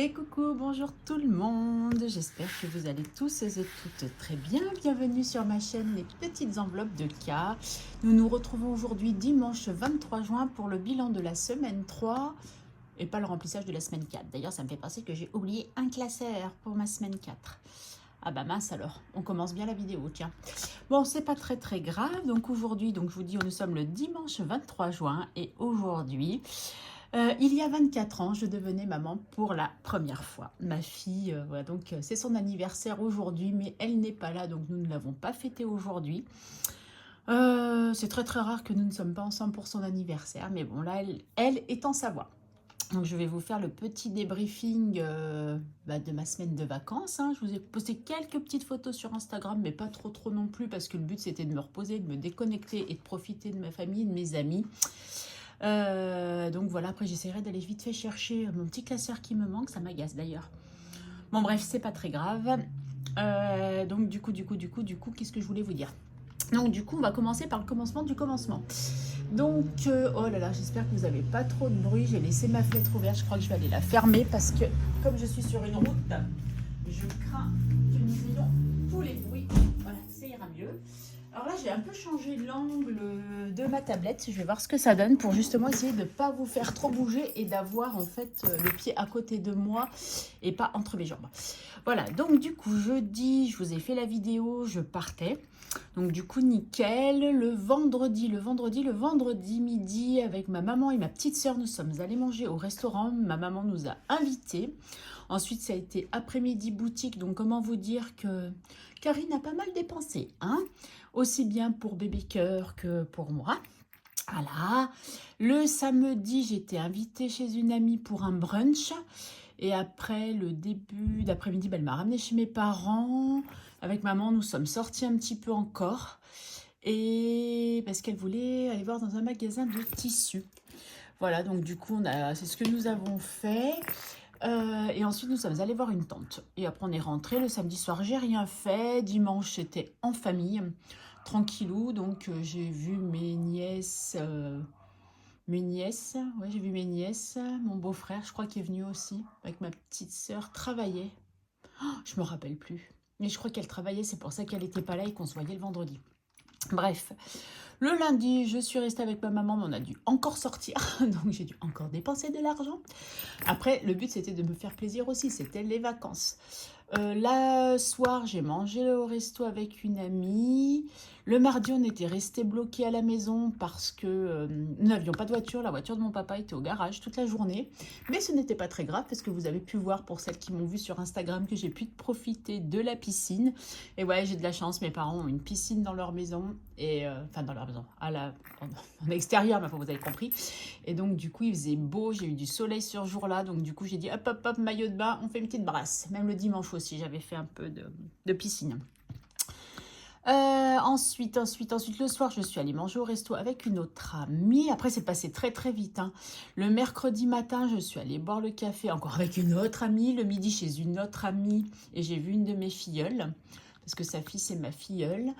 Et coucou, bonjour tout le monde, j'espère que vous allez tous et toutes très bien. Bienvenue sur ma chaîne Les Petites Enveloppes de K. Nous nous retrouvons aujourd'hui dimanche 23 juin pour le bilan de la semaine 3 et pas le remplissage de la semaine 4. D'ailleurs, ça me fait penser que j'ai oublié un classeur pour ma semaine 4. Ah bah mince alors, on commence bien la vidéo, tiens. Bon, c'est pas très grave, donc aujourd'hui, je vous dis, nous sommes le dimanche 23 juin et aujourd'hui... il y a 24 ans, je devenais maman pour la première fois. Ma fille, voilà, donc c'est son anniversaire aujourd'hui, mais elle n'est pas là, donc nous ne l'avons pas fêté aujourd'hui. C'est très rare que nous ne sommes pas ensemble pour son anniversaire, mais bon, là, elle est en Savoie. Donc je vais vous faire le petit débriefing de ma semaine de vacances. Hein. Je vous ai posté quelques petites photos sur Instagram, mais pas trop non plus, parce que le but c'était de me reposer, de me déconnecter et de profiter de ma famille et de mes amis. Donc voilà, après j'essaierai d'aller vite fait chercher mon petit classeur qui me manque, ça m'agace d'ailleurs. Bon bref, c'est pas très grave. Donc du coup, qu'est-ce que je voulais vous dire? Donc du coup, on va commencer par le commencement du commencement. Donc, oh là là, j'espère que vous n'avez pas trop de bruit. J'ai laissé ma fenêtre ouverte, je crois que je vais aller la fermer parce que comme je suis sur une route, je crains que nous ayons tous les bruits. Voilà, ça ira mieux. Alors là, j'ai un peu changé l'angle de ma tablette. Je vais voir ce que ça donne pour justement essayer de ne pas vous faire trop bouger et d'avoir en fait le pied à côté de moi et pas entre mes jambes. Voilà, donc du coup, jeudi, je vous ai fait la vidéo, je partais. Donc du coup, nickel. Le vendredi midi, avec ma maman et ma petite sœur, nous sommes allés manger au restaurant. Ma maman nous a invités. Ensuite, ça a été après-midi boutique. Donc comment vous dire que Karine a pas mal dépensé, hein, aussi bien pour bébé cœur que pour moi. Voilà. Le samedi, j'étais invitée chez une amie pour un brunch. Et après, le début d'après-midi, elle m'a ramenée chez mes parents. Avec maman, nous sommes sortis un petit peu encore. Et parce qu'elle voulait aller voir dans un magasin de tissus. Voilà, donc du coup, c'est ce que nous avons fait. Et ensuite, nous sommes allés voir une tante. Et après, on est rentré. Le samedi soir, j'ai rien fait. Dimanche, j'étais en famille, tranquillou. Donc, j'ai vu mes nièces. Ouais, j'ai vu mes nièces. Mon beau-frère, je crois qu'il est venu aussi. Avec ma petite sœur, travailler. Oh, je me rappelle plus. Mais je crois qu'elle travaillait, c'est pour ça qu'elle n'était pas là et qu'on se voyait le vendredi. Bref, le lundi, je suis restée avec ma maman, mais on a dû encore sortir, donc j'ai dû encore dépenser de l'argent. Après, le but, c'était de me faire plaisir aussi, c'était les vacances. Le soir, j'ai mangé au resto avec une amie. Le mardi, on était resté bloqué à la maison parce que nous n'avions pas de voiture. La voiture de mon papa était au garage toute la journée. Mais ce n'était pas très grave parce que vous avez pu voir, pour celles qui m'ont vu sur Instagram, que j'ai pu profiter de la piscine. Et ouais, j'ai de la chance, mes parents ont une piscine dans leur maison. Et, enfin, dans leur maison, en extérieur, mais enfin, vous avez compris. Et donc, du coup, il faisait beau, j'ai eu du soleil ce jour-là. Donc, du coup, j'ai dit, hop, maillot de bain, on fait une petite brasse. Même le dimanche aussi, j'avais fait un peu de piscine. Ensuite, le soir, je suis allée manger au resto avec une autre amie. Après, c'est passé très vite. Hein. Le mercredi matin, je suis allée boire le café encore avec une autre amie. Le midi, chez une autre amie. Et j'ai vu une de mes filleules. Parce que sa fille, c'est ma filleule.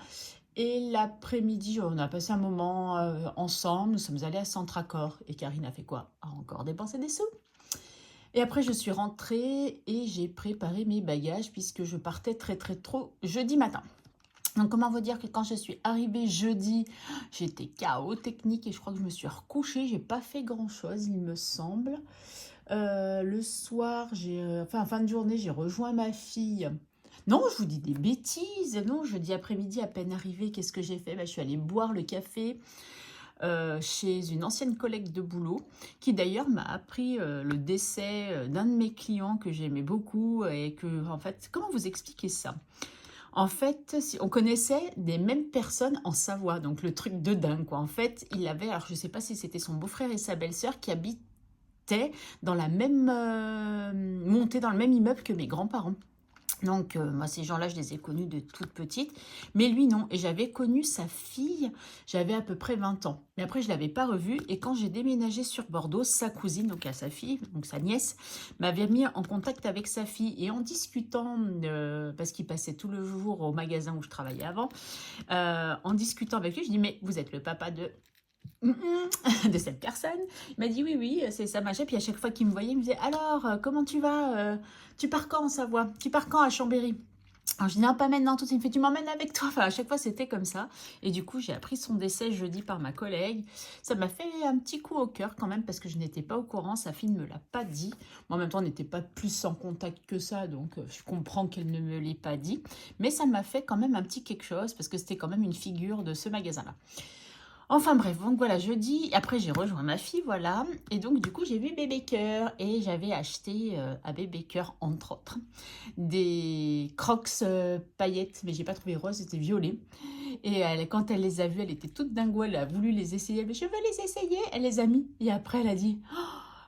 Et l'après-midi, on a passé un moment ensemble. Nous sommes allés à Centracor. Et Karine a fait quoi? A encore dépensé des sous. Et après, je suis rentrée et j'ai préparé mes bagages puisque je partais très tôt jeudi matin. Donc, comment vous dire que quand je suis arrivée jeudi, j'étais KO technique et je crois que je me suis recouchée. J'ai pas fait grand-chose, il me semble. Le soir, en fin de journée, j'ai rejoint ma fille. Non, je vous dis des bêtises. Non, jeudi après-midi, à peine arrivée, qu'est-ce que j'ai fait? Je suis allée boire le café chez une ancienne collègue de boulot qui d'ailleurs m'a appris le décès d'un de mes clients que j'aimais beaucoup et que, en fait, comment vous expliquer ça? En fait, on connaissait des mêmes personnes en Savoie, donc le truc de dingue, quoi. En fait, il avait, alors je ne sais pas si c'était son beau-frère et sa belle-sœur qui habitaient dans la même montée, dans le même immeuble que mes grands-parents. Donc, moi, ces gens-là, je les ai connus de toute petite. Mais lui, non. Et j'avais connu sa fille, j'avais à peu près 20 ans. Mais après, je ne l'avais pas revue. Et quand j'ai déménagé sur Bordeaux, sa cousine, donc à sa fille, donc sa nièce, m'avait mis en contact avec sa fille. Et en discutant, parce qu'il passait tout le jour au magasin où je travaillais avant, en discutant avec lui, je dis, mais vous êtes le papa de... de cette personne. Il m'a dit: «Oui, oui, c'est ça, machin». Puis à chaque fois qu'il me voyait, il me disait: «Alors, comment tu vas? Tu pars quand en Savoie? Tu pars quand à Chambéry?» Alors je dis: «Non, pas maintenant, tout de suite». Il me fait: «Tu m'emmènes avec toi?» Enfin, à chaque fois, c'était comme ça. Et du coup, j'ai appris son décès jeudi par ma collègue. Ça m'a fait un petit coup au cœur quand même parce que je n'étais pas au courant. Sa fille ne me l'a pas dit. Moi, en même temps, on n'était pas plus en contact que ça, donc je comprends qu'elle ne me l'ait pas dit. Mais ça m'a fait quand même un petit quelque chose parce que c'était quand même une figure de ce magasin-là. Enfin bref, donc voilà, jeudi, après j'ai rejoint ma fille, voilà. Et donc du coup, j'ai vu Bébé Cœur et j'avais acheté à Bébé Cœur, entre autres, des Crocs paillettes, mais j'ai pas trouvé rose, c'était violet. Et quand elle les a vus, elle était toute dingo, elle a voulu les essayer. Elle me dit: «Je veux les essayer». Elle les a mis et après elle a dit: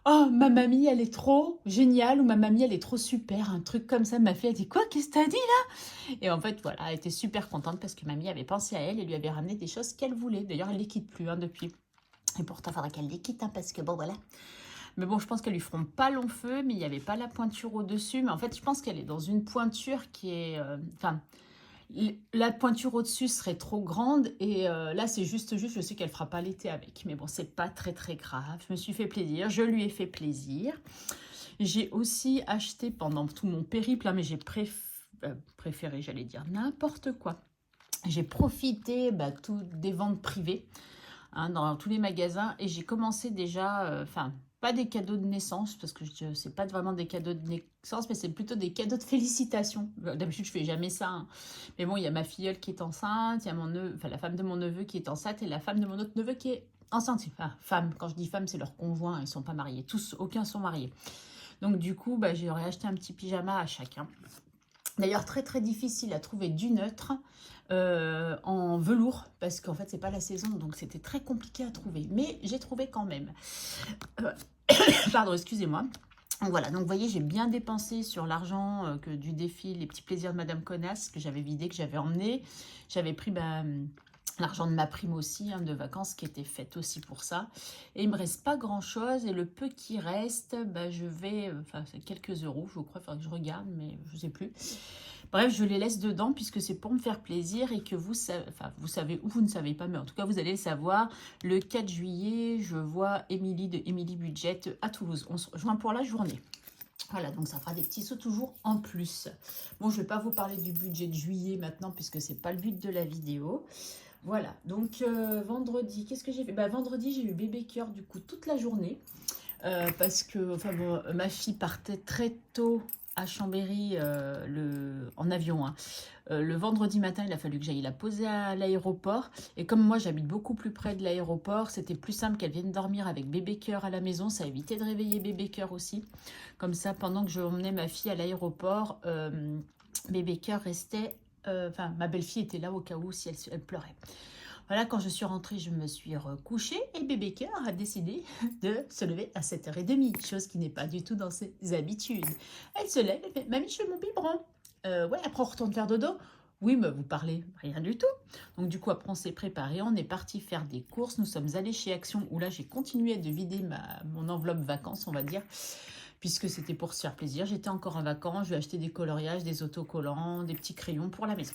«Oh, ma mamie, elle est trop géniale» ou «Ma mamie, elle est trop super», un truc comme ça. Ma fille a dit: «Quoi? Qu'est-ce que t'as dit là?» Et en fait, voilà, elle était super contente parce que mamie avait pensé à elle et lui avait ramené des choses qu'elle voulait. D'ailleurs, elle ne les quitte plus hein, depuis. Et pourtant, il faudra qu'elle les quitte hein, parce que bon, voilà. Mais bon, je pense qu'elles lui feront pas long feu, mais il n'y avait pas la pointure au-dessus. Mais en fait, je pense qu'elle est dans une pointure qui est... Enfin, la pointure au-dessus serait trop grande et là, c'est juste, je sais qu'elle fera pas l'été avec. Mais bon, c'est pas très très grave. Je me suis fait plaisir, je lui ai fait plaisir. J'ai aussi acheté pendant tout mon périple, hein, mais j'ai préféré, j'allais dire, n'importe quoi. J'ai profité des ventes privées hein, dans tous les magasins et j'ai commencé déjà, enfin, pas des cadeaux de naissance, parce que c'est pas vraiment des cadeaux de naissance, mais c'est plutôt des cadeaux de félicitations. D'habitude, je fais jamais ça. Hein. Mais bon, il y a ma filleule qui est enceinte, il y a mon neveu, enfin, la femme de mon neveu qui est enceinte et la femme de mon autre neveu qui est enceinte. Enfin, femme, quand je dis femme, c'est leur conjoint, ils sont pas mariés. Tous, aucun sont mariés. Donc du coup, j'aurais acheté un petit pyjama à chacun. D'ailleurs, très très difficile à trouver du neutre en velours, parce qu'en fait, c'est pas la saison, donc c'était très compliqué à trouver. Mais j'ai trouvé quand même. Euh, Pardon, excusez-moi. Voilà, donc vous voyez, j'ai bien dépensé sur l'argent du défi Les Petits Plaisirs de Madame Connasse, que j'avais vidé, que j'avais emmené. J'avais pris l'argent de ma prime aussi, hein, de vacances, qui était faite aussi pour ça. Et il me reste pas grand-chose. Et le peu qui reste, je vais... Enfin, c'est quelques euros, je crois. Il faudrait que je regarde, mais je sais plus. Bref, je les laisse dedans puisque c'est pour me faire plaisir et que vous savez ou vous ne savez pas, mais en tout cas, vous allez le savoir. Le 4 juillet, je vois Émilie de Émilie Budget à Toulouse. On se rejoint pour la journée. Voilà, donc ça fera des petits sauts toujours en plus. Bon, je ne vais pas vous parler du budget de juillet maintenant puisque ce n'est pas le but de la vidéo. Voilà, donc vendredi, qu'est-ce que j'ai fait? Vendredi, j'ai eu bébé cœur du coup toute la journée. Parce que enfin, bon, ma fille partait très tôt à Chambéry en avion. Hein. Le vendredi matin, il a fallu que j'aille la poser à l'aéroport. Et comme moi, j'habite beaucoup plus près de l'aéroport, c'était plus simple qu'elle vienne dormir avec bébé cœur à la maison. Ça évitait de réveiller bébé cœur aussi. Comme ça, pendant que je emmenais ma fille à l'aéroport, bébé cœur restait... Enfin, ma belle-fille était là au cas où si elle pleurait. Voilà, quand je suis rentrée, je me suis recouchée et bébé cœur a décidé de se lever à 7h30, chose qui n'est pas du tout dans ses habitudes. Elle se lève et fait: «Mamie, je fais mon biberon.» Ouais, après on retourne faire dodo. Oui, mais vous parlez rien du tout. Donc du coup, après on s'est préparé, on est parti faire des courses. Nous sommes allés chez Action où là j'ai continué de vider mon enveloppe vacances, on va dire, puisque c'était pour se faire plaisir. J'étais encore en vacances, je vais acheter des coloriages, des autocollants, des petits crayons pour la maison.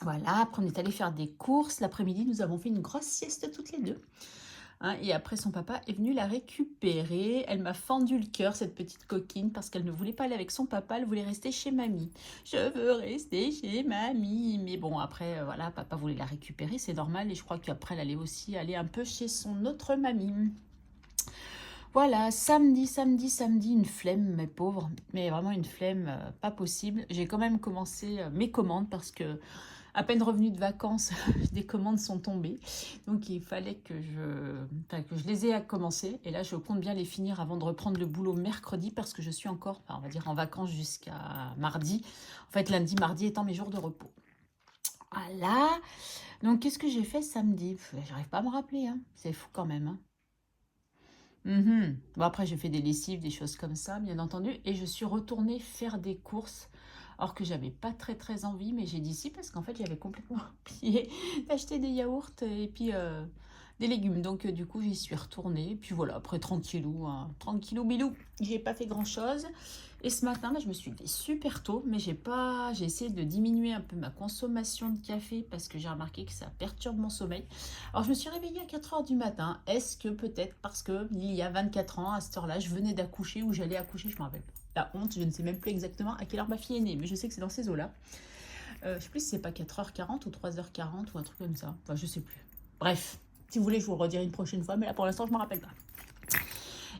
Voilà, après on est allé faire des courses. L'après-midi, nous avons fait une grosse sieste toutes les deux. Hein, et après, son papa est venu la récupérer. Elle m'a fendu le cœur, cette petite coquine, parce qu'elle ne voulait pas aller avec son papa. Elle voulait rester chez mamie. Je veux rester chez mamie. Mais bon, après, voilà, papa voulait la récupérer, c'est normal. Et je crois qu'après, elle allait aussi aller un peu chez son autre mamie. Voilà, samedi, une flemme, mes pauvres. Mais vraiment une flemme pas possible. J'ai quand même commencé mes commandes parce que à peine revenue de vacances, des commandes sont tombées. Donc il fallait que je les ai à commencer. Et là, je compte bien les finir avant de reprendre le boulot mercredi parce que je suis encore, on va dire, en vacances jusqu'à mardi. En fait, lundi, mardi étant mes jours de repos. Voilà. Donc, qu'est-ce que j'ai fait samedi? J'arrive pas à me rappeler. Hein. C'est fou quand même. Hein. Bon, après, j'ai fait des lessives, des choses comme ça, bien entendu. Et je suis retournée faire des courses. Alors que j'avais pas très très envie, mais j'ai dit si parce qu'en fait, j'avais complètement oublié d'acheter des yaourts et puis des légumes. Donc du coup, j'y suis retournée. Puis voilà, après tranquillou, hein, tranquillou bilou. J'ai pas fait grand chose. Et ce matin, je me suis levée super tôt, mais j'ai essayé de diminuer un peu ma consommation de café parce que j'ai remarqué que ça perturbe mon sommeil. Alors je me suis réveillée à 4 heures du matin. Est-ce que peut-être parce que il y a 24 ans, à cette heure-là, je venais d'accoucher ou j'allais accoucher, je me rappelle pas. La honte, je ne sais même plus exactement à quelle heure ma fille est née, mais je sais que c'est dans ces eaux-là. Je sais plus si c'est pas 4h40 ou 3h40 ou un truc comme ça. Enfin, je sais plus. Bref, si vous voulez, je vous le redirai une prochaine fois, mais là pour l'instant, je ne me rappelle pas.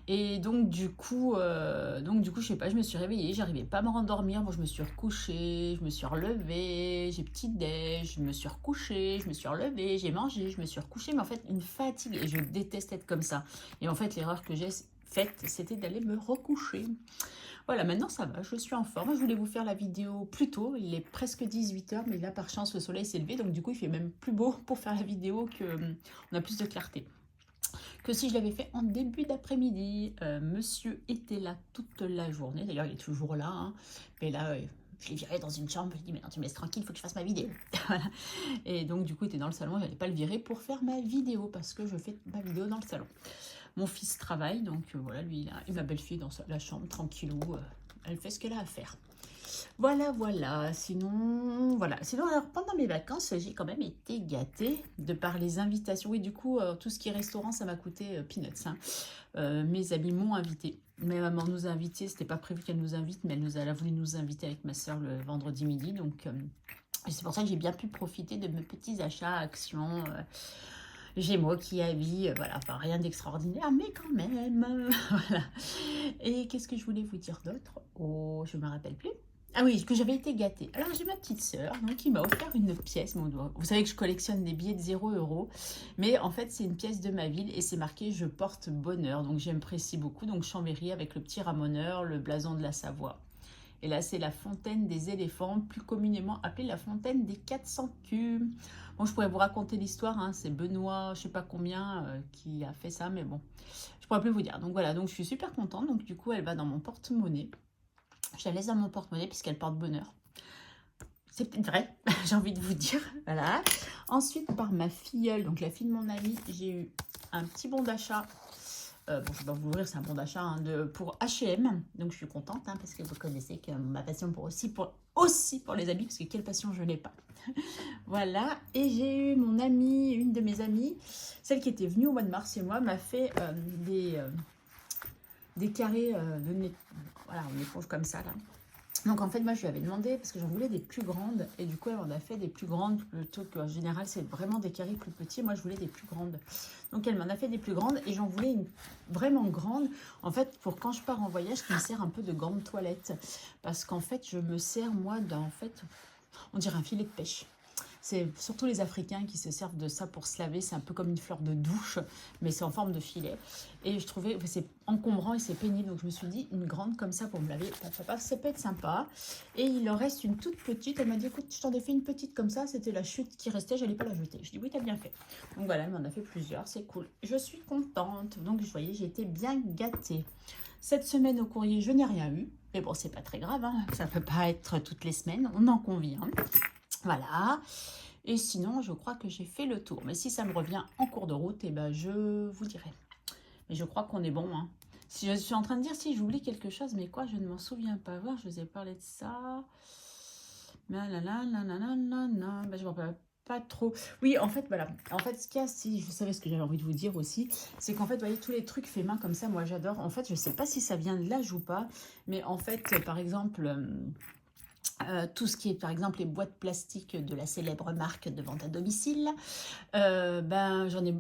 Et donc du coup, je sais pas, je me suis réveillée, j'arrivais pas à me rendormir. Bon, je me suis recouchée, je me suis relevée, j'ai petit déj, je me suis recouchée, je me suis relevée, j'ai mangé, je me suis recouchée, mais en fait une fatigue et je déteste être comme ça. Et en fait l'erreur que j'ai faite, c'était d'aller me recoucher. Voilà, maintenant ça va, je suis en forme. Je voulais vous faire la vidéo plus tôt, il est presque 18h, mais là par chance le soleil s'est levé, donc du coup il fait même plus beau pour faire la vidéo, on a plus de clarté que si je l'avais fait en début d'après-midi. Monsieur était là toute la journée, d'ailleurs il est toujours là, hein. Mais là je l'ai viré dans une chambre, je lui ai dit mais non tu me laisses tranquille, il faut que je fasse ma vidéo. Voilà. Et donc du coup il était dans le salon, je n'allais pas le virer pour faire ma vidéo, parce que je fais ma vidéo dans le salon. Mon fils travaille, donc voilà, lui et ma belle-fille dans la chambre, tranquillou, elle fait ce qu'elle a à faire. Voilà, voilà. Sinon, alors, pendant mes vacances, j'ai quand même été gâtée de par les invitations. Oui, du coup, tout ce qui est restaurant, ça m'a coûté peanuts, hein. Mes amis m'ont invité. Ma maman nous a invités. C'était pas prévu qu'elle nous invite, mais elle a voulu nous inviter avec ma soeur le vendredi midi. Donc, c'est pour ça que j'ai bien pu profiter de mes petits achats, actions. Gémeaux qui habille, voilà, enfin rien d'extraordinaire, mais quand même, voilà. Et qu'est-ce que je voulais vous dire d'autre? Oh, je ne me rappelle plus. Ah oui, que j'avais été gâtée. Alors j'ai ma petite sœur qui m'a offert une pièce. Bon, vous savez que je collectionne des billets de 0 €, mais en fait c'est une pièce de ma ville et c'est marqué "Je porte bonheur", donc j'apprécie beaucoup. Donc Chambéry avec le petit ramoneur, le blason de la Savoie. Et là, c'est la fontaine des éléphants, plus communément appelée la fontaine des 400 culs. Bon, je pourrais vous raconter l'histoire, hein, c'est Benoît, je sais pas combien, qui a fait ça, mais bon, je pourrais plus vous dire. Donc voilà, donc je suis super contente. Donc du coup, elle va dans mon porte-monnaie. Je la laisse dans mon porte-monnaie puisqu'elle porte bonheur. C'est peut-être vrai, j'ai envie de vous dire. Voilà. Ensuite, par ma filleule, donc la fille de mon ami, j'ai eu un petit bon d'achat. Bon, je vais pas vous l'ouvrir, c'est un bon d'achat, hein, pour H&M. Donc je suis contente, hein, parce que vous connaissez que ma passion aussi pour les habits, parce que quelle passion je n'ai pas. Voilà. Et j'ai eu mon amie, une de mes amies, celle qui était venue au mois de mars chez moi, m'a fait des carrés voilà, en éponge comme ça là. Donc en fait moi je lui avais demandé, parce que j'en voulais des plus grandes, et du coup elle m'en a fait des plus grandes, plutôt qu'en général c'est vraiment des carrés plus petits. Moi je voulais des plus grandes, donc elle m'en a fait des plus grandes, et j'en voulais une vraiment grande, en fait, pour quand je pars en voyage, qui me sert un peu de grande toilette, parce qu'en fait je me sers moi d'un, en fait, on dirait un filet de pêche. C'est surtout les Africains qui se servent de ça pour se laver. C'est un peu comme une fleur de douche, mais c'est en forme de filet. Et je trouvais que c'est encombrant et c'est pénible. Donc je me suis dit, une grande comme ça pour me laver, ça peut être sympa. Et il en reste une toute petite. Elle m'a dit, écoute, je t'en ai fait une petite comme ça. C'était la chute qui restait, j'allais pas la jeter. Je dis, oui, t'as bien fait. Donc voilà, elle m'en a fait plusieurs. C'est cool. Je suis contente. Donc vous voyez, j'ai été bien gâtée. Cette semaine au courrier, je n'ai rien eu. Mais bon, c'est pas très grave, hein. Ça peut pas être toutes les semaines. On en convient. Voilà. Et sinon, je crois que j'ai fait le tour. Mais si ça me revient en cours de route, eh ben, je vous dirai. Mais je crois qu'on est bon, hein. Si je suis en train de dire si j'oublie quelque chose, mais quoi, je ne m'en souviens pas. Voir, je vous ai parlé de ça. Ben, je ne me rappelle pas trop. Oui, en fait, voilà. En fait, ce qu'il y a, si je savais ce que j'avais envie de vous dire aussi, c'est qu'en fait, vous voyez, tous les trucs faits main comme ça, moi, j'adore. En fait, je ne sais pas si ça vient de l'âge ou pas, mais en fait, par exemple... tout ce qui est par exemple les boîtes plastiques de la célèbre marque de vente à domicile, ben j'en ai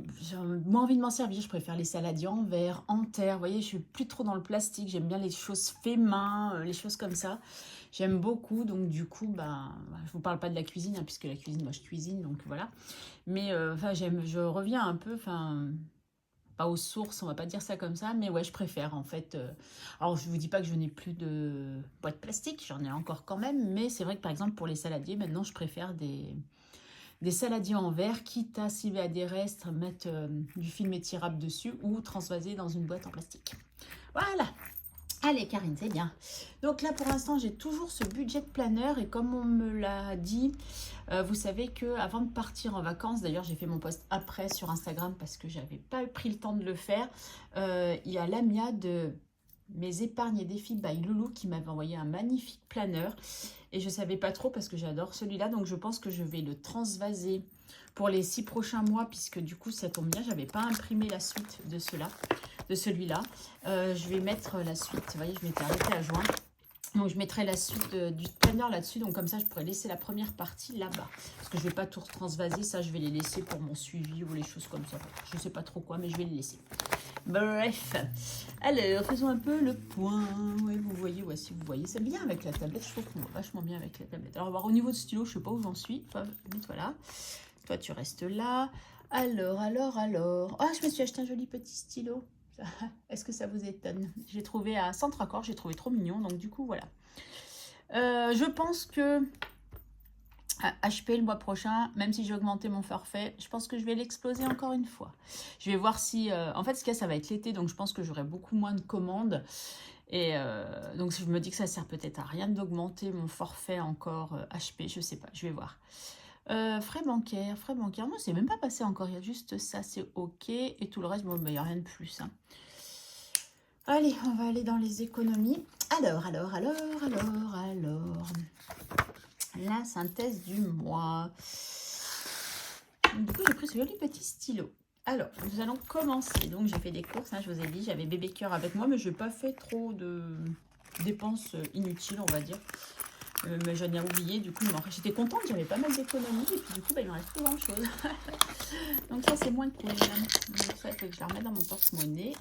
moins envie de m'en servir. Je préfère les saladiers en verre, en terre. Vous voyez, je suis plus trop dans le plastique. J'aime bien les choses fait main, les choses comme ça. J'aime beaucoup. Donc du coup, ben je vous parle pas de la cuisine, hein, puisque la cuisine, moi je cuisine, donc voilà. Mais enfin je reviens un peu, enfin... pas aux sources, on va pas dire ça comme ça, mais ouais, je préfère en fait. Alors, je vous dis pas que je n'ai plus de boîtes plastiques, j'en ai encore quand même, mais c'est vrai que par exemple pour les saladiers, maintenant je préfère des saladiers en verre, quitte à, s'il y a des restes, mettre du film étirable dessus ou transvaser dans une boîte en plastique. Voilà. Allez Karine, c'est bien. Donc là pour l'instant j'ai toujours ce budget de planeur et comme on me l'a dit, vous savez que avant de partir en vacances, d'ailleurs j'ai fait mon post après sur Instagram parce que j'avais pas pris le temps de le faire, il y a Lamia de mes épargnes et défis by Loulou qui m'avait envoyé un magnifique planeur et je savais pas trop parce que j'adore celui-là, donc je pense que je vais le transvaser pour les 6 prochains mois puisque du coup ça tombe bien, j'avais pas imprimé la suite de celui-là. Je vais mettre la suite, vous voyez je m'étais arrêtée à juin. Donc je mettrai la suite du planeur là-dessus, donc comme ça je pourrais laisser la première partie là-bas. Parce que je ne vais pas tout transvaser, ça je vais les laisser pour mon suivi ou les choses comme ça. Je ne sais pas trop quoi, mais je vais les laisser. Bref, alors faisons un peu le point. Oui, vous voyez, ouais, si vous voyez, c'est bien avec la tablette, je trouve qu'on voit vachement bien avec la tablette. Alors on va voir au niveau de stylo, je ne sais pas où j'en suis. Enfin, mets-toi là. Toi tu restes là. Alors. Ah, je me suis acheté un joli petit stylo. Est-ce que ça vous étonne? J'ai trouvé à Centre Accord, j'ai trouvé trop mignon, donc du coup voilà. Je pense que à HP le mois prochain, même si j'ai augmenté mon forfait, je pense que je vais l'exploser encore une fois. Je vais voir si... en fait, ce qu'il y a, ça va être l'été, donc je pense que j'aurai beaucoup moins de commandes. Et donc je me dis que ça sert peut-être à rien d'augmenter mon forfait encore HP, je sais pas, je vais voir. Frais bancaires, non, c'est même pas passé encore, il y a juste ça, c'est ok, et tout le reste, bon, il n'y a rien de plus. Hein. Allez, on va aller dans les économies. Alors. La synthèse du mois. Du coup, j'ai pris ce joli petit stylo. Alors, nous allons commencer. Donc, j'ai fait des courses, hein, je vous ai dit, j'avais bébé cœur avec moi, mais je n'ai pas fait trop de dépenses inutiles, on va dire. Mais j'en ai oublié, du coup, j'étais contente, j'avais pas mal d'économies, et puis du coup, il m'en reste plus grand chose. Donc ça, c'est moins cool. Donc ça, il faut que je la remette dans mon porte-monnaie.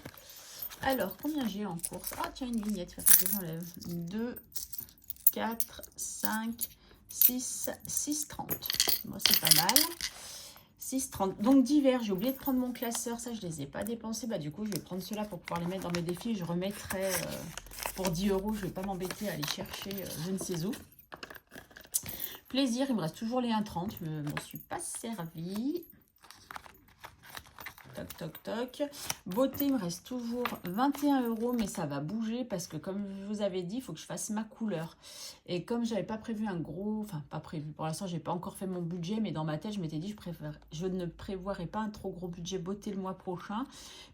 Alors, combien j'ai en course? Ah, tiens, une vignette, il faut que j'enlève. 2, 4, 5, 6, 6,30. Moi, c'est pas mal. 6,30. Donc, divers, j'ai oublié de prendre mon classeur. Ça, je les ai pas dépensés. Bah, du coup, je vais prendre ceux-là pour pouvoir les mettre dans mes défis. Je remettrai pour 10 €. Je vais pas m'embêter à aller chercher je ne sais où. Plaisir, il me reste toujours les 1,30. Je ne m'en suis pas servi. Toc. Beauté, il me reste toujours 21 €, mais ça va bouger parce que comme je vous avais dit, il faut que je fasse ma couleur. Et comme j'avais pas prévu un gros, enfin pas prévu, pour l'instant j'ai pas encore fait mon budget, mais dans ma tête je m'étais dit je ne prévoirais pas un trop gros budget beauté le mois prochain.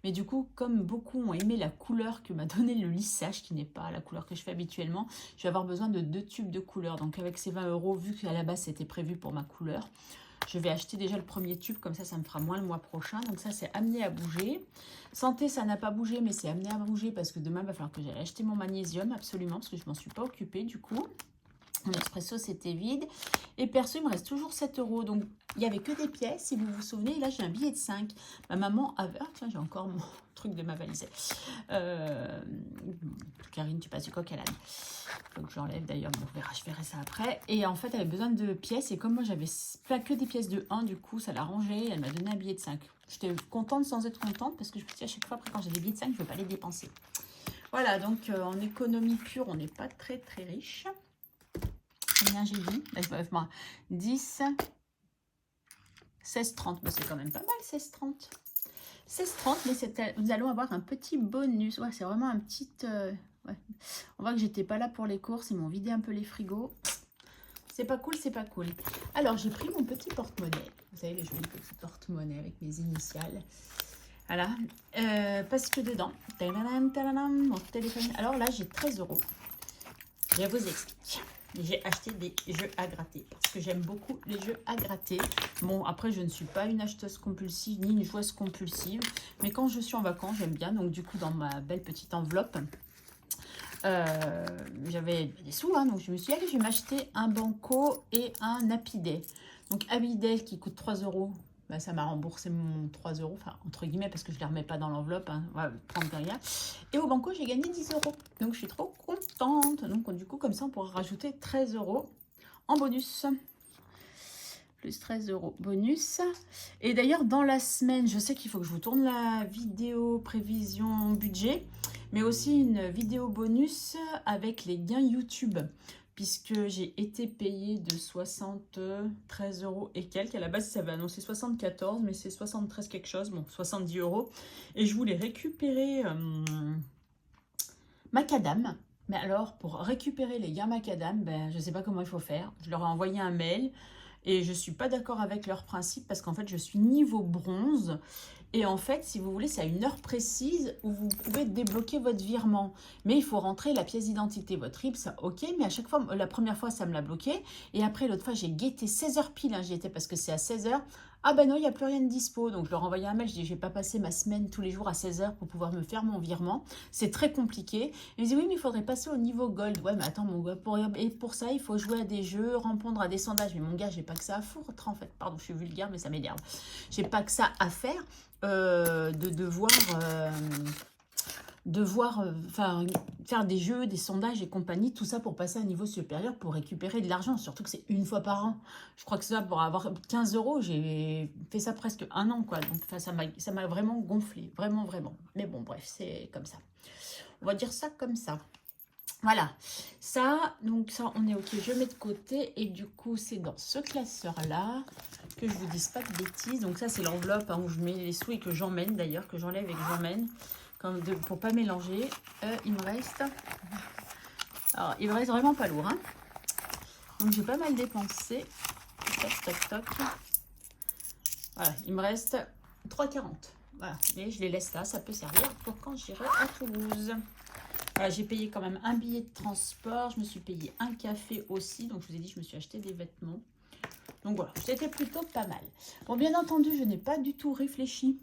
Mais du coup, comme beaucoup ont aimé la couleur que m'a donné le lissage, qui n'est pas la couleur que je fais habituellement, je vais avoir besoin de 2 tubes de couleur. Donc avec ces 20 €, vu qu'à la base c'était prévu pour ma couleur, je vais acheter déjà le premier tube, comme ça me fera moins le mois prochain. Donc ça, c'est amené à bouger. Santé, ça n'a pas bougé, mais c'est amené à bouger parce que demain, il va falloir que j'aille acheter mon magnésium, absolument, parce que je ne m'en suis pas occupée du coup. Mon expresso, c'était vide. Et perso, il me reste toujours 7 €. Donc, il n'y avait que des pièces, si vous vous souvenez. Là, j'ai un billet de 5. Ma maman avait... Ah, tiens, j'ai encore mon truc de ma valise. Karine, tu passes du coq à l'âne. Il faut que je l'enlève d'ailleurs. Bon, je verrai ça après. Et en fait, elle avait besoin de pièces. Et comme moi, j'avais pas que des pièces de 1, du coup, ça l'a rangé. Elle m'a donné un billet de 5. J'étais contente sans être contente parce que je me suis dit à chaque fois, après, quand j'ai des billets de 5, je ne veux pas les dépenser. Voilà, donc en économie pure, on n'est pas très riche. Combien j'ai dit? 10, 16,30. Mais c'est quand même pas mal, 16,30. 16,30, mais nous allons avoir un petit bonus. Ouais, c'est vraiment un petit... ouais. On voit que j'étais pas là pour les courses. Ils m'ont vidé un peu les frigos. C'est pas cool, c'est pas cool. Alors, j'ai pris mon petit porte-monnaie. Vous savez, les jolis petits porte-monnaie avec mes initiales. Voilà. Parce que dedans, mon téléphone. Alors là, j'ai 13 €. Je vous explique. J'ai acheté des jeux à gratter parce que j'aime beaucoup les jeux à gratter. Bon, après, je ne suis pas une acheteuse compulsive ni une joueuse compulsive. Mais quand je suis en vacances, j'aime bien. Donc, du coup, dans ma belle petite enveloppe, j'avais des sous. Hein, donc, je me suis dit, allez, je vais m'acheter un Banco et un Happy Day. Donc, Happy Day qui coûte 3 €. Bah, ça m'a remboursé mon 3 €, enfin entre guillemets parce que je ne les remets pas dans l'enveloppe, hein, ouais, prendre derrière. Et au Banco, j'ai gagné 10 €. Donc je suis trop contente. Donc du coup, comme ça, on pourra rajouter 13 € en bonus. Plus 13 € bonus. Et d'ailleurs, dans la semaine, je sais qu'il faut que je vous tourne la vidéo prévision budget, mais aussi une vidéo bonus avec les gains YouTube. Puisque j'ai été payée de 73 € et quelques. À la base, ça avait annoncé 74, mais c'est 73 quelque chose, bon, 70 €. Et je voulais récupérer macadam. Mais alors, pour récupérer les gains macadam, ben, je ne sais pas comment il faut faire. Je leur ai envoyé un mail et je ne suis pas d'accord avec leur principe parce qu'en fait, je suis niveau bronze. Et en fait, si vous voulez, c'est à une heure précise où vous pouvez débloquer votre virement. Mais il faut rentrer la pièce d'identité. Votre RIB, ça, ok. Mais à chaque fois, la première fois, ça me l'a bloqué. Et après, l'autre fois, j'ai guetté 16 heures pile. Hein, j'y étais parce que c'est à 16 heures. Ah ben non, il n'y a plus rien de dispo. Donc, je leur ai envoyé un mail. Je dis, je ne vais pas passer ma semaine tous les jours à 16 heures pour pouvoir me faire mon virement. C'est très compliqué. Ils me disent, oui, mais il faudrait passer au niveau gold. Ouais, mais attends, mon gars, pour ça, il faut jouer à des jeux, répondre à des sondages. Mais mon gars, j'ai pas que ça à foutre, en fait. Pardon, je suis vulgaire, mais ça m'énerve. J'ai pas que ça à faire. De devoir faire des jeux, des sondages et compagnie, tout ça pour passer à un niveau supérieur, pour récupérer de l'argent, surtout que c'est une fois par an. Je crois que ça, pour avoir 15 €, j'ai fait ça presque un an, quoi. Donc ça m'a vraiment gonflé, vraiment, vraiment. Mais bon, bref, c'est comme ça. On va dire ça comme ça. Voilà, ça, donc ça, on est ok, je mets de côté. Et du coup, c'est dans ce classeur-là que je vous dise pas de bêtises. Donc ça, c'est l'enveloppe où je mets les sous et que j'emmène d'ailleurs, que j'enlève et que j'emmène, pour pas mélanger. Il me reste... Alors, il me reste vraiment pas lourd. Hein. Donc, j'ai pas mal dépensé. Toc, toc, toc. Voilà, il me reste 3,40. Voilà, et je les laisse là, ça peut servir pour quand j'irai à Toulouse. Voilà, j'ai payé quand même un billet de transport, je me suis payé un café aussi, donc je vous ai dit, je me suis acheté des vêtements. Donc voilà, c'était plutôt pas mal. Bon, bien entendu, je n'ai pas du tout réfléchi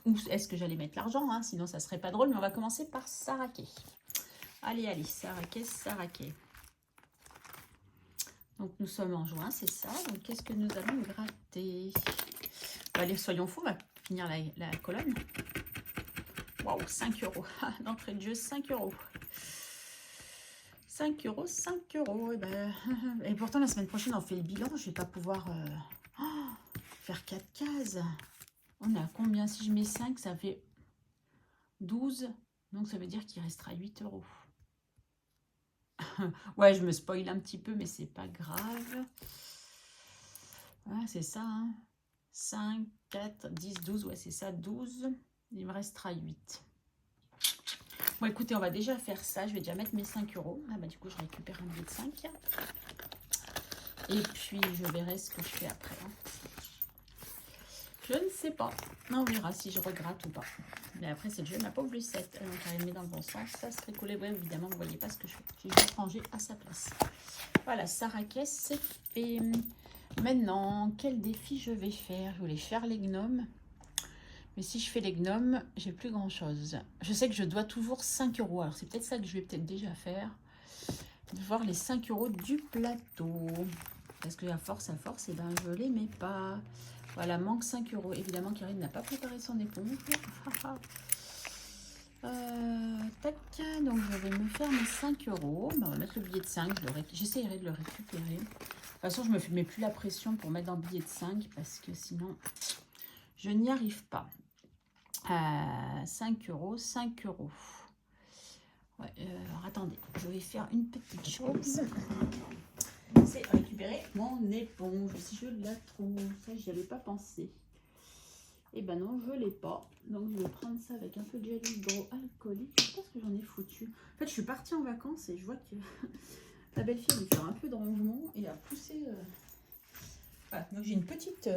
où est-ce que j'allais mettre l'argent, hein, sinon ça serait pas drôle, mais on va commencer par Saraké. Allez, allez, Saraké, Saraké. Donc nous sommes en juin, c'est ça. Donc qu'est-ce que nous allons gratter? Allez, soyons fous, on va finir la colonne. Waouh, 5 €. D'entrée de jeu, 5 €. 5 €, 5 €. Et, ben, et pourtant, la semaine prochaine, on fait le bilan. Je ne vais pas pouvoir faire 4 cases. On est à combien? Si je mets 5, ça fait 12. Donc, ça veut dire qu'il restera 8 €. Ouais, je me spoil un petit peu, mais c'est pas grave. Ouais, c'est ça. Hein. 5, 4, 10, 12. Ouais, c'est ça, 12. Il me restera 8. Bon, écoutez, on va déjà faire ça. Je vais déjà mettre mes 5 €. Ah, bah, du coup, je récupère un billet de 5. Et puis, je verrai ce que je fais après. Hein. Je ne sais pas. On verra si je regrette ou pas. Mais après, c'est le jeu ma pauvre Lucette. Donc, elle met dans le bon sens. Ça serait cool. Ouais, évidemment, vous ne voyez pas ce que je fais. J'ai juste rangé à sa place. Voilà, Saraké, c'est fait. Maintenant, quel défi je vais faire? Je voulais faire les gnomes. Mais si je fais les gnomes, j'ai plus grand chose. Je sais que je dois toujours 5 €. Alors c'est peut-être ça que je vais peut-être déjà faire. De voir les 5 € du plateau. Parce que à force, et ben je les mets pas. Voilà, manque 5 €. Évidemment, Karine n'a pas préparé son éponge. Tac, donc je vais me faire mes 5 €. Ben, on va mettre le billet de 5. J'essaierai de le récupérer. De toute façon, je ne me mets plus la pression pour mettre dans le billet de 5 parce que sinon, je n'y arrive pas. 5 €, 5 €. Ouais, alors attendez, je vais faire une petite chose. C'est récupérer mon éponge, si je la trouve. Ça, j'y avais pas pensé. Et ben non, je l'ai pas. Donc, je vais prendre ça avec un peu de gel hydroalcoolique. Je sais pas ce que j'en ai foutu. En fait, je suis partie en vacances et je vois que la belle-fille a dû faire un peu de rangement et a poussé... Voilà, donc j'ai une petite...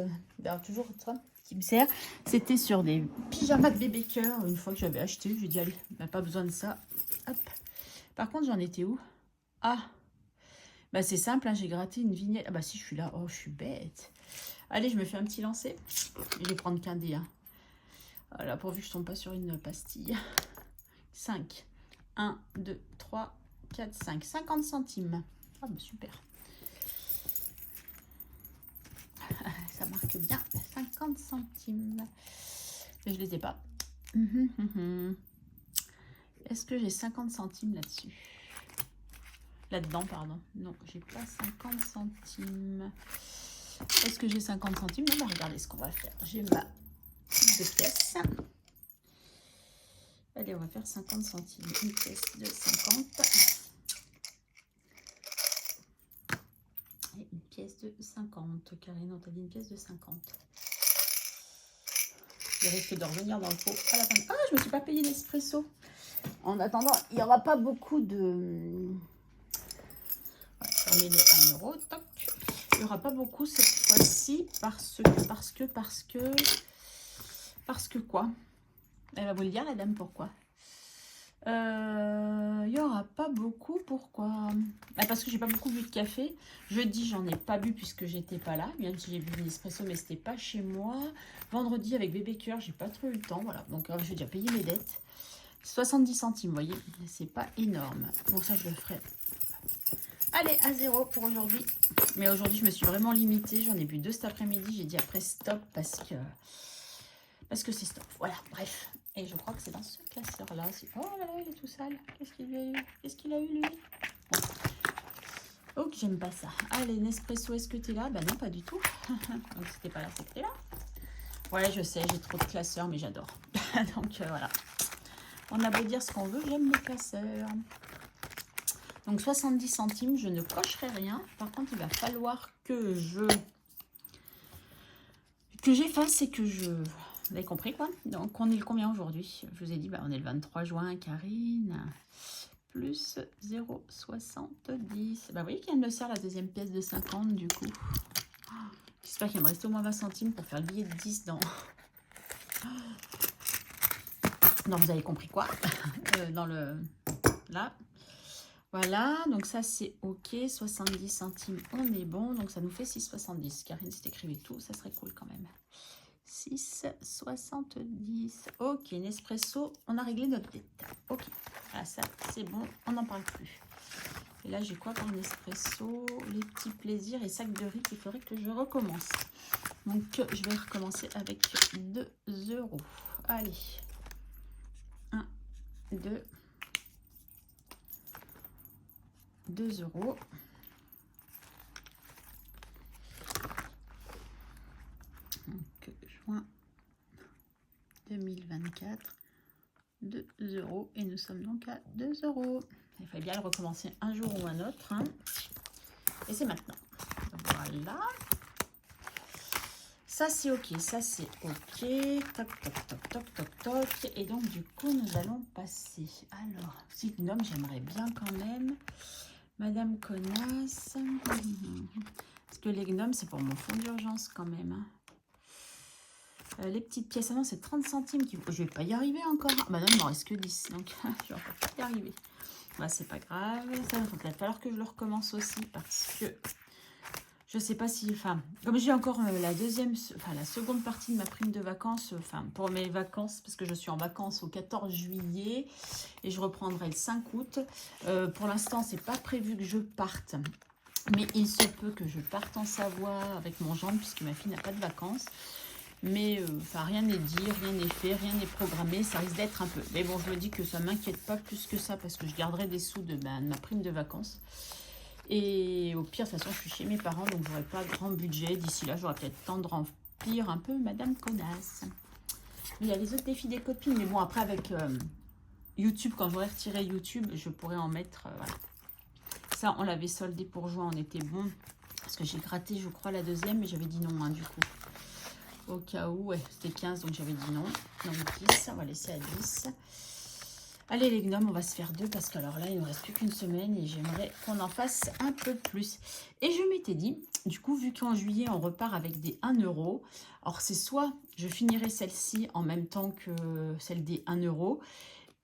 toujours ça qui me sert. C'était sur des pyjamas de bébé cœur. Une fois que j'avais acheté, j'ai dit, allez, on n'a pas besoin de ça. Hop. Par contre, j'en étais où? Ah, bah c'est simple, hein, j'ai gratté une vignette. Ah bah si, je suis là. Oh, je suis bête. Allez, je me fais un petit lancer. Je vais prendre qu'un dé. Hein. Voilà, pourvu que je tombe pas sur une pastille. 5. 1, 2, 3, 4, 5. 50 centimes. Ah bah super. Ça marque bien. 50 centimes. Mais je les ai pas. Est-ce que j'ai 50 centimes là-dessus? Là-dedans, pardon. Non, j'ai pas 50 centimes. Est-ce que j'ai 50 centimes? Non, bah regardez ce qu'on va faire. J'ai ma de pièces. Allez, on va faire 50 centimes. Une pièce de 50. Et une pièce de 50. Karine, on t'a dit une pièce de 50. Je risque de revenir dans le pot à la fin. Ah, je me suis pas payé l'espresso. En attendant, il n'y aura pas beaucoup de... On met les 1 euro, toc. Il n'y aura pas beaucoup cette fois-ci parce que quoi? Elle va vous le dire, la dame, pourquoi? Il n'y aura pas beaucoup, pourquoi? Bah, parce que j'ai pas beaucoup bu de café. Jeudi, j'en ai pas bu puisque j'étais pas là, même si j'ai bu une espresso, mais c'était pas chez moi. Vendredi, avec bébé cœur, j'ai pas trop eu le temps, voilà. Donc, je vais déjà payer mes dettes. 70 centimes, vous voyez, c'est pas énorme. Donc ça, je le ferai. Allez, à 0 pour aujourd'hui. Mais aujourd'hui, je me suis vraiment limitée. J'en ai bu 2 cet après-midi. J'ai dit après stop parce que c'est stop. Voilà, bref. Et je crois que c'est dans ce classeur-là. Oh là là, il est tout sale. Qu'est-ce qu'il a eu? Qu'est-ce qu'il a eu, lui? Bon. Oh, j'aime pas ça. Allez, Nespresso, est-ce que tu es là? Bah non, pas du tout. Donc, c'était pas là, c'était là. Ouais, je sais, j'ai trop de classeurs, mais j'adore. Donc, voilà. On a beau dire ce qu'on veut, j'aime les classeurs. Donc, 70 centimes, je ne cocherai rien. Par contre, il va falloir que j'efface et que je... Vous avez compris, quoi? Donc, on est le combien aujourd'hui? Je vous ai dit, bah, on est le 23 juin, Karine. Plus 0,70. Bah, vous voyez qu'il vient de me servir la deuxième pièce de 50, du coup. J'espère qu'il va me rester au moins 20 centimes pour faire le billet de 10 dans... Non, vous avez compris quoi? Dans le... Là. Voilà, donc ça c'est ok. 70 centimes, on est bon. Donc ça nous fait 6,70. Karine, si t'écrivais tout, ça serait cool quand même. 6,70. Ok, Nespresso, on a réglé notre dette. Ok, ah, ça c'est bon, on n'en parle plus. Et là, j'ai quoi par Nespresso? Les petits plaisirs et sacs de riz qu'il faudrait que je recommence. Donc, je vais recommencer avec 2 euros. Allez. 1, 2. 2 euros. Donc, juin 2024. 2 euros. Et nous sommes donc à 2 euros. Il fallait bien le recommencer un jour ou un autre. Hein. Et c'est maintenant. Voilà. Ça, c'est ok. Ça, c'est ok. Toc, toc, toc, toc, toc, toc. Et donc, du coup, nous allons passer. Alors, si gnome, j'aimerais bien quand même. Madame Connasse. Parce que les gnomes, c'est pour mon fonds d'urgence quand même. Hein. Les petites pièces. Ah non, c'est 30 centimes. Je vais pas y arriver encore. Bah non, il m'en reste que 10. Donc, je vais encore pas y arriver. Bah, c'est pas grave. Ça va peut-être falloir que je le recommence aussi. Parce que je sais pas si... Enfin, comme j'ai encore la seconde partie de ma prime de vacances. Enfin, pour mes vacances. Parce que je suis en vacances au 14 juillet. Et je reprendrai le 5 août. Pour l'instant, c'est pas prévu que je parte. Mais il se peut que je parte en Savoie avec mon gendre. Puisque ma fille n'a pas de vacances. Mais rien n'est dit, rien n'est fait, rien n'est programmé. Ça risque d'être un peu. Mais bon, je me dis que ça ne m'inquiète pas plus que ça parce que je garderai des sous de ma prime de vacances. Et au pire, de toute façon, je suis chez mes parents, donc je n'aurai pas grand budget. D'ici là, j'aurai peut-être le temps de remplir un peu Madame Connasse. Il y a les autres défis des copines. Mais bon, après, avec YouTube, quand j'aurai retiré YouTube, je pourrais en mettre... voilà. Ça, on l'avait soldé pour juin, on était bon. Parce que j'ai gratté, je crois, la deuxième, mais j'avais dit non, hein, du coup. Au cas où, ouais, c'était 15, donc j'avais dit non. Donc 10, on va laisser à 10. Allez les gnomes, on va se faire 2 parce que alors là, il ne me reste plus qu'une semaine et j'aimerais qu'on en fasse un peu plus. Et je m'étais dit, du coup, vu qu'en juillet, on repart avec des 1 euro, alors c'est soit je finirai celle-ci en même temps que celle des 1 euro,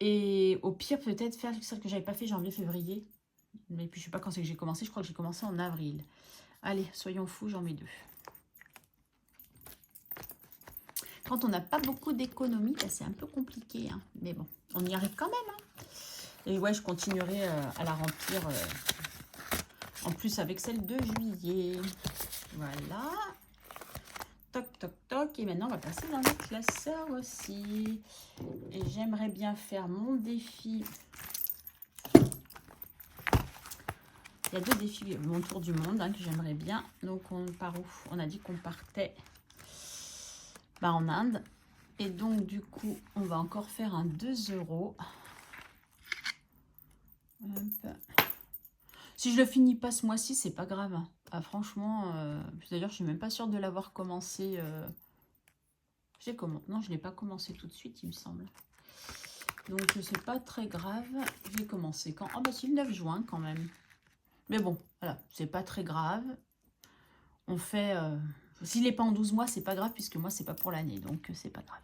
et au pire, peut-être faire celle que j'avais pas fait janvier-février. Mais puis, je sais pas quand c'est que j'ai commencé, je crois que j'ai commencé en avril. Allez, soyons fous, j'en mets 2. Quand on n'a pas beaucoup d'économie, c'est un peu compliqué. Hein. Mais bon, on y arrive quand même. Hein. Et ouais, je continuerai à la remplir en plus avec celle de juillet. Voilà. Toc, toc, toc. Et maintenant, on va passer dans le classeur aussi. Et j'aimerais bien faire mon défi. Il y a 2 défis, mon tour du monde, hein, que j'aimerais bien. Donc, on part où? On a dit qu'on partait... en Inde. Et donc, du coup, on va encore faire un 2 euros. Si je le finis pas ce mois-ci, c'est pas grave. Ah, franchement, d'ailleurs, je suis même pas sûre de l'avoir commencé. Non, je l'ai pas commencé tout de suite, il me semble. Donc, c'est pas très grave. J'ai commencé quand? Ah, bah, c'est le 9 juin quand même. Mais bon, voilà, c'est pas très grave. On fait... S'il n'est pas en 12 mois, c'est pas grave, puisque moi, c'est pas pour l'année. Donc, c'est pas grave.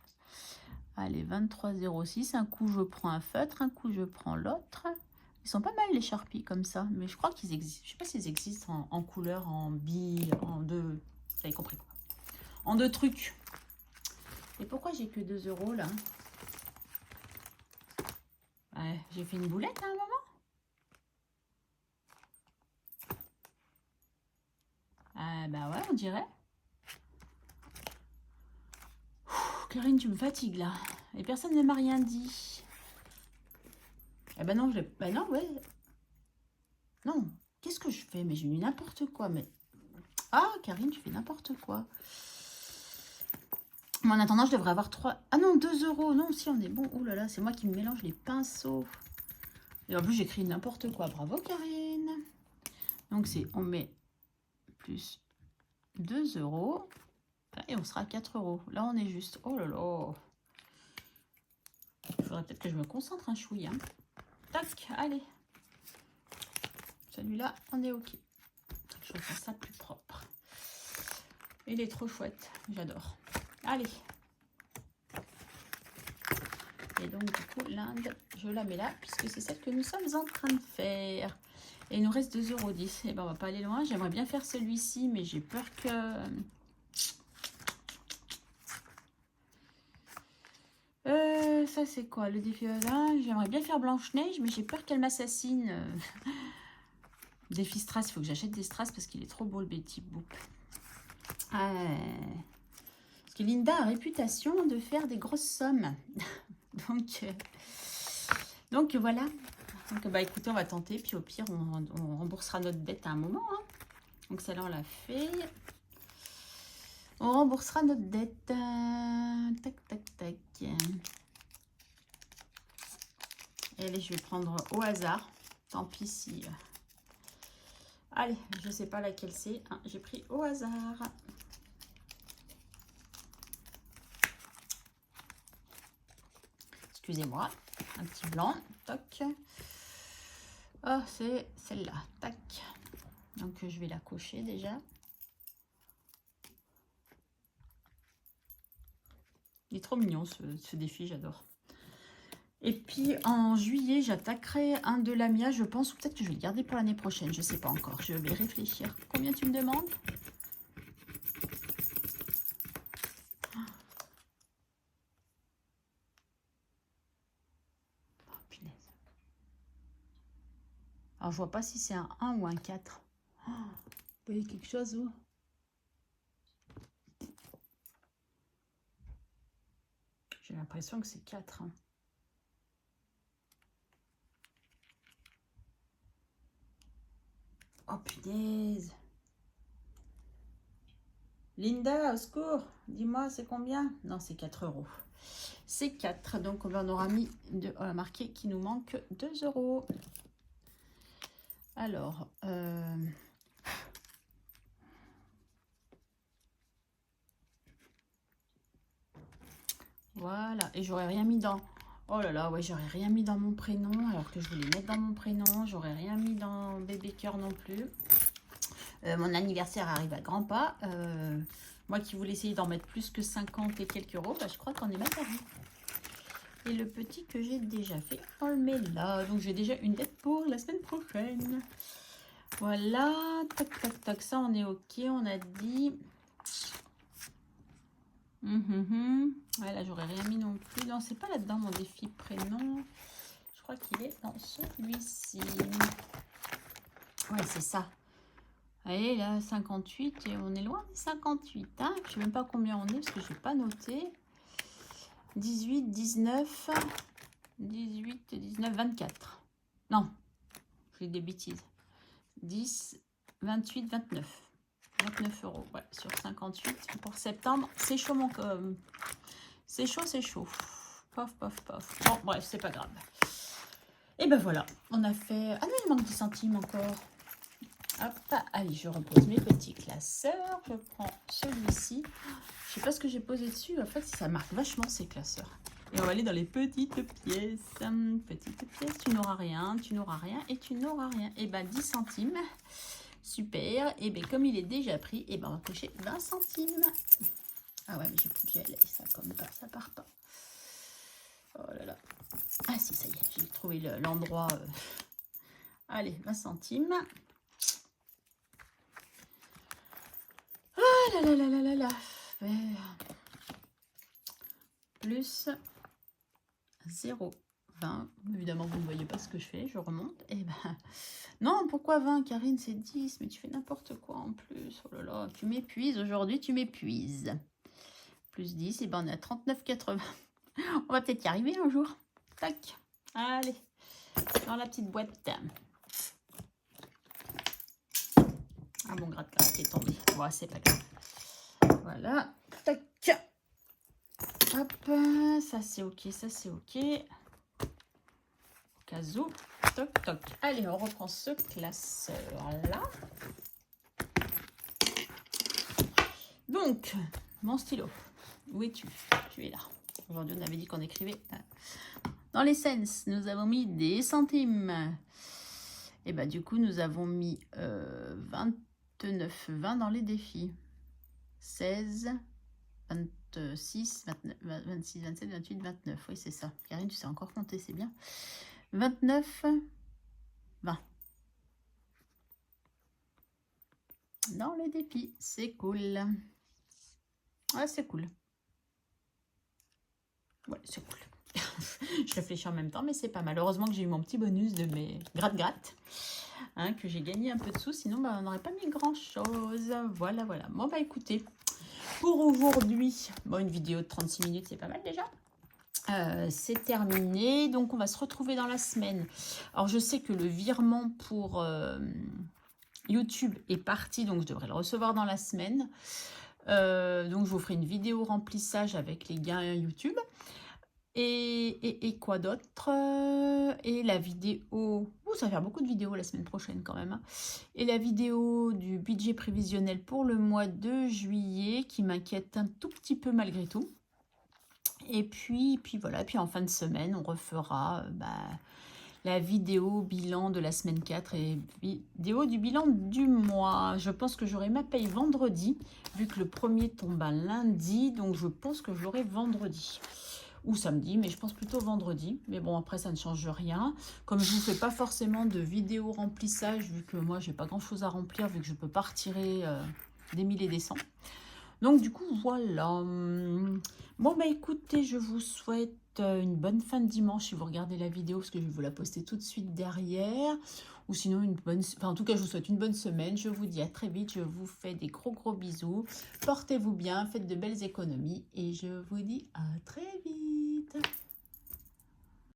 Allez, 23,06. Un coup, je prends un feutre. Un coup, je prends l'autre. Ils sont pas mal, les Sharpies, comme ça. Mais je crois qu'ils existent. Je sais pas s'ils existent en couleur, en billes, en deux... Vous avez compris quoi. En deux trucs. Et pourquoi j'ai que 2 € là? Ouais, j'ai fait une boulette à un moment. Ah bah ouais, on dirait. Karine, tu me fatigues là. Et personne ne m'a rien dit. Eh ben non, ben non, ouais. Non, qu'est-ce que je fais? Mais j'ai eu n'importe quoi. Mais ah, Karine, tu fais n'importe quoi. Mais en attendant, je devrais avoir 3... Ah non, 2 €. Non, si, on est bon. Oh là là, c'est moi qui me mélange les pinceaux. Et en plus, j'écris n'importe quoi. Bravo, Karine. Donc, c'est... On met plus 2 €. Et on sera à 4 €. Là, on est juste... Oh là là. Il faudrait peut-être que je me concentre un chouïa. Hein. Tac, allez. Celui-là, on est OK. Je vais faire ça plus propre. Il est trop chouette. J'adore. Allez. Et donc, du coup, l'Inde, je la mets là, puisque c'est celle que nous sommes en train de faire. Et il nous reste 2,10 €. Et ben, on va pas aller loin. J'aimerais bien faire celui-ci, mais j'ai peur que... ça, c'est quoi? Le défi là. J'aimerais bien faire Blanche-Neige, mais j'ai peur qu'elle m'assassine. Défi strass. Il faut que j'achète des strass parce qu'il est trop beau, le Betty Boop. Parce que Linda a réputation de faire des grosses sommes. donc voilà. Donc, bah écoutez, on va tenter. Puis au pire, on remboursera notre dette à un moment. Hein. Donc celle-là, on l'a fait. On remboursera notre dette. Tac, tac, tac. Et allez, je vais prendre au hasard. Tant pis si... Allez, je ne sais pas laquelle c'est. Hein, j'ai pris au hasard. Excusez-moi. Un petit blanc. Toc. Oh, c'est celle-là. Tac. Donc, je vais la cocher déjà. Il est trop mignon ce défi, j'adore. Et puis en juillet, j'attaquerai un de Lamia, je pense, ou peut-être que je vais le garder pour l'année prochaine, je ne sais pas encore. Je vais réfléchir. Combien tu me demandes? Oh, punaise. Alors, je vois pas si c'est un 1 ou un 4. Oh, vous voyez quelque chose, vous? J'ai l'impression que c'est 4. Hein. Oh, punaise. Linda, au secours. Dis-moi, c'est combien? Non, c'est 4 €. C'est 4. Donc, on aura mis on a marqué qu'il nous manque 2 €. Alors, voilà. Et j'aurais rien mis dans... Oh là là, ouais, j'aurais rien mis dans mon prénom, alors que je voulais mettre dans mon prénom. J'aurais rien mis dans bébé cœur non plus. Mon anniversaire arrive à grands pas. Moi qui voulais essayer d'en mettre plus que 50 et quelques €, bah, je crois qu'on est mal arrivé. Et le petit que j'ai déjà fait, on le met là. Donc j'ai déjà une dette pour la semaine prochaine. Voilà, tac, tac, tac, ça on est OK, on a dit. Ouais, là j'aurais rien mis non plus. Non, c'est pas là-dedans mon défi prénom. Je crois qu'il est dans celui-ci. Ouais, c'est ça. Allez, là, 58, et on est loin des 58. Hein, je sais même pas combien on est, parce que je n'ai pas noté. 18, 19, 18, 19, 24. Non, j'ai des bêtises. 10, 28, 29. 29 €, ouais, sur 58 pour septembre. C'est chaud, mon... c'est chaud, c'est chaud. Pof, pof, pof. Bon, bref, c'est pas grave. Et ben voilà, on a fait... Ah non, il manque 10 centimes encore. Hop, allez, je repose mes petits classeurs. Je prends celui-ci. Je sais pas ce que j'ai posé dessus. En fait, ça marque vachement ces classeurs. Et on va aller dans les petites pièces. Petites pièces, tu n'auras rien, tu n'auras rien et tu n'auras rien. Et ben 10 centimes. Super. Et bien comme il est déjà pris, et ben on va cocher 20 centimes. Ah ouais, mais j'ai plus de gel. Et ça comme pas, ça part pas. Oh là là. Ah si, ça y est, j'ai trouvé l'endroit. Allez, 20 centimes. Ah là là là là là là. Plus 0,20. Évidemment, vous ne voyez pas ce que je fais. Je remonte. Et ben non, pourquoi 20, Karine? C'est 10. Mais tu fais n'importe quoi en plus. Oh là là, tu m'épuises. Aujourd'hui, tu m'épuises. Plus 10, et ben on est à 39,80. On va peut-être y arriver un jour. Tac. Allez. Dans la petite boîte. Ah bon, gratte-glace qui est tombé. Bon, c'est pas grave. Voilà. Tac. Hop. Ça, c'est OK. Ça, c'est OK. Casou. Toc, toc. Allez, on reprend ce classeur-là. Donc, mon stylo. Où es-tu? Tu es là. Aujourd'hui, on avait dit qu'on écrivait. Dans les cents, nous avons mis des centimes. Et bah, du coup, nous avons mis 29, 20 dans les défis. 16, 26, 29, 26, 27, 28, 29. Oui, c'est ça. Karine, tu sais encore compter, c'est bien. 29, 20. Dans les défis, c'est cool. Ouais, c'est cool. Ouais, c'est cool. Je réfléchis en même temps, mais c'est pas mal. Heureusement que j'ai eu mon petit bonus de mes gratte-gratte. Hein, que j'ai gagné un peu de sous. Sinon, bah, on n'aurait pas mis grand-chose. Voilà, voilà. Bon, bah écoutez, pour aujourd'hui, bon, une vidéo de 36 minutes, c'est pas mal déjà. C'est terminé. Donc, on va se retrouver dans la semaine. Alors, je sais que le virement pour YouTube est parti. Donc, je devrais le recevoir dans la semaine. Donc, je vous ferai une vidéo remplissage avec les gains YouTube. Et quoi d'autre? Et la vidéo... ça va faire beaucoup de vidéos la semaine prochaine quand même. Hein. Et la vidéo du budget prévisionnel pour le mois de juillet qui m'inquiète un tout petit peu malgré tout. Et puis voilà. Puis en fin de semaine, on refera la vidéo bilan de la semaine 4 et vidéo du bilan du mois. Je pense que j'aurai ma paye vendredi, vu que le premier tombe un lundi. Donc je pense que je l'aurai vendredi. Ou samedi, mais je pense plutôt vendredi. Mais bon, après, ça ne change rien. Comme je ne vous fais pas forcément de vidéo remplissage, vu que moi, j'ai pas grand-chose à remplir, vu que je ne peux pas retirer des 1000 et des 100. Donc, du coup, voilà. Bon, bah écoutez, je vous souhaite une bonne fin de dimanche si vous regardez la vidéo, parce que je vais vous la poster tout de suite derrière. Ou sinon, en tout cas, je vous souhaite une bonne semaine. Je vous dis à très vite. Je vous fais des gros bisous. Portez-vous bien, faites de belles économies. Et je vous dis à très vite.